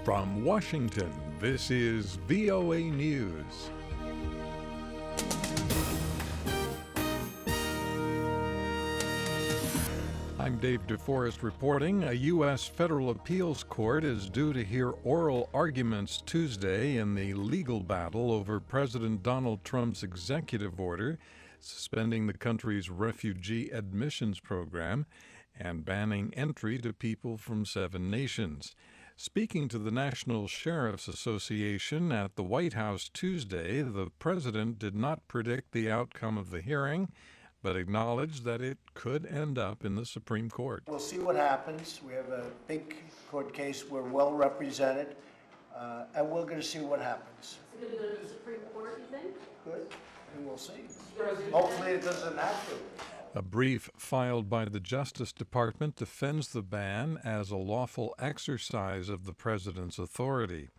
From Washington, this is VOA News. I'm Dave DeForest reporting. A U.S. federal appeals court is due to hear oral arguments Tuesday in the legal battle over President Donald Trump's executive order suspending the country's refugee admissions program and banning entry to people from 7 nations. Speaking to the National Sheriff's Association at the White House Tuesday, the president did not predict the outcome of the hearing, but acknowledged that it could end up in the Supreme Court. We'll see what happens. We have a big court case. We're well represented, and we're going to see what happens. Is it going to go to the Supreme Court, you think? Good, and we'll see. Hopefully it doesn't have to. A brief filed by the Justice Department defends the ban as a lawful exercise of the president's authority.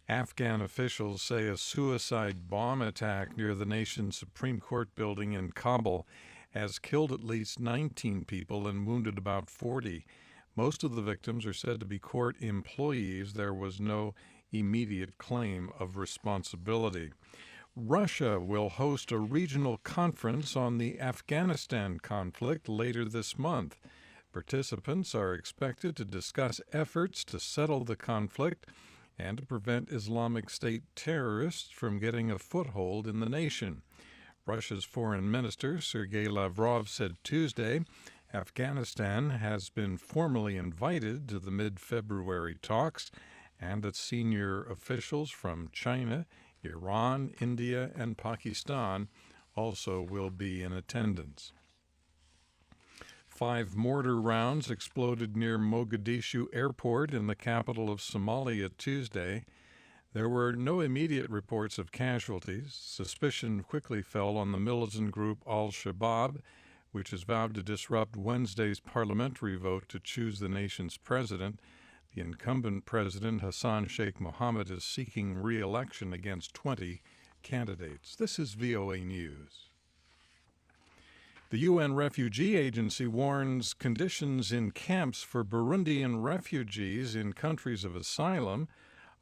Afghan officials say a suicide bomb attack near the nation's Supreme Court building in Kabul has killed at least 19 people and wounded about 40. Most of the victims are said to be court employees. There was no immediate claim of responsibility. Russia will host a regional conference on the Afghanistan conflict later this month. Participants are expected to discuss efforts to settle the conflict and to prevent Islamic State terrorists from getting a foothold in the nation. Russia's Foreign Minister Sergei Lavrov said Tuesday Afghanistan has been formally invited to the mid-February talks and that senior officials from China, Iran, India, and Pakistan also will be in attendance. 5 mortar rounds exploded near Mogadishu airport in the capital of Somalia Tuesday. There were no immediate reports of casualties. Suspicion quickly fell on the militant group Al-Shabaab, which has vowed to disrupt Wednesday's parliamentary vote to choose the nation's president. The incumbent president, Hassan Sheikh Mohammed, is seeking re-election against 20 candidates. This is VOA News. The UN Refugee Agency warns conditions in camps for Burundian refugees in countries of asylum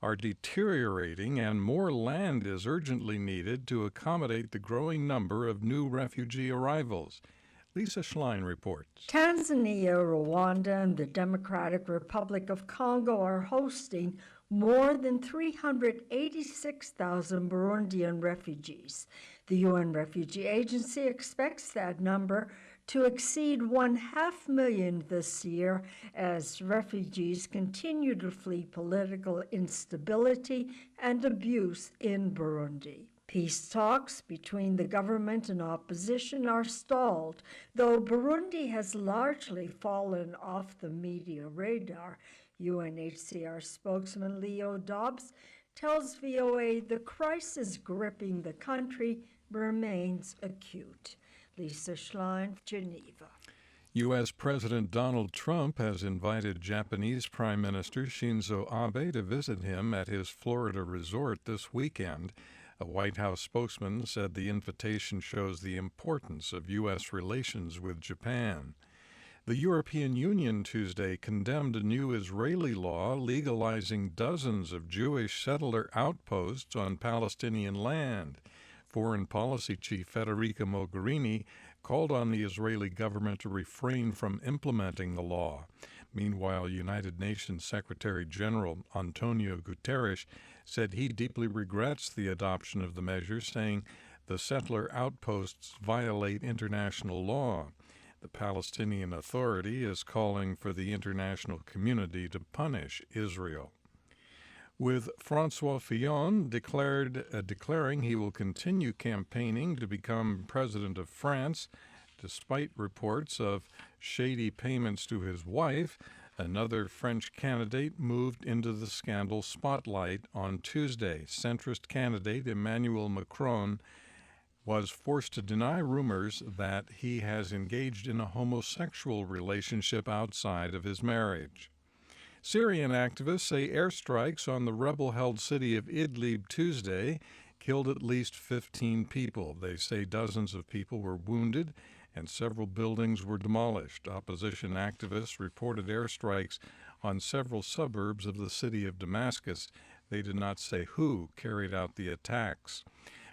are deteriorating and more land is urgently needed to accommodate the growing number of new refugee arrivals. Lisa Schlein reports. Tanzania, Rwanda, and the Democratic Republic of Congo are hosting more than 386,000 Burundian refugees. The UN Refugee Agency expects that number to exceed 500,000 this year as refugees continue to flee political instability and abuse in Burundi. Peace talks between the government and opposition are stalled, though Burundi has largely fallen off the media radar. UNHCR spokesman Leo Dobbs tells VOA the crisis gripping the country remains acute. Lisa Schlein, Geneva. U.S. President Donald Trump has invited Japanese Prime Minister Shinzo Abe to visit him at his Florida resort this weekend. A White House spokesman said the invitation shows the importance of U.S. relations with Japan. The European Union Tuesday condemned a new Israeli law legalizing dozens of Jewish settler outposts on Palestinian land. Foreign Policy Chief Federica Mogherini called on the Israeli government to refrain from implementing the law. Meanwhile, United Nations Secretary General Antonio Guterres said he deeply regrets the adoption of the measure, saying the settler outposts violate international law. The Palestinian Authority is calling for the international community to punish Israel. With François Fillon declaring he will continue campaigning to become president of France, despite reports of shady payments to his wife, another French candidate moved into the scandal spotlight on Tuesday. Centrist candidate Emmanuel Macron was forced to deny rumors that he has engaged in a homosexual relationship outside of his marriage. Syrian activists say airstrikes on the rebel-held city of Idlib Tuesday killed at least 15 people. They say dozens of people were wounded and several buildings were demolished. Opposition activists reported airstrikes on several suburbs of the city of Damascus. They did not say who carried out the attacks.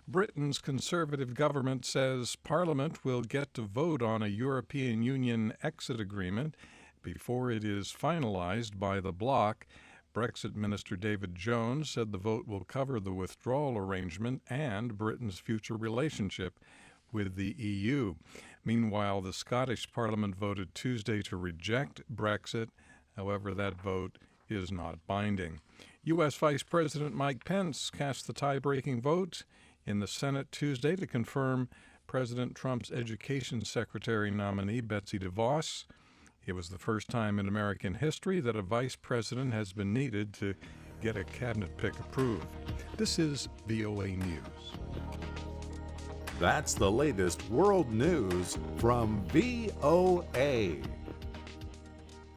Britain's Conservative government says Parliament will get to vote on a European Union exit agreement before it is finalized by the bloc. Brexit Minister David Jones said the vote will cover the withdrawal arrangement and Britain's future relationship with the EU. Meanwhile, the Scottish Parliament voted Tuesday to reject Brexit. However, that vote is not binding. U.S. Vice President Mike Pence cast the tie-breaking vote in the Senate Tuesday to confirm President Trump's Education Secretary nominee, Betsy DeVos. It was the first time in American history that a vice president has been needed to get a cabinet pick approved. This is VOA News. That's the latest world news from VOA.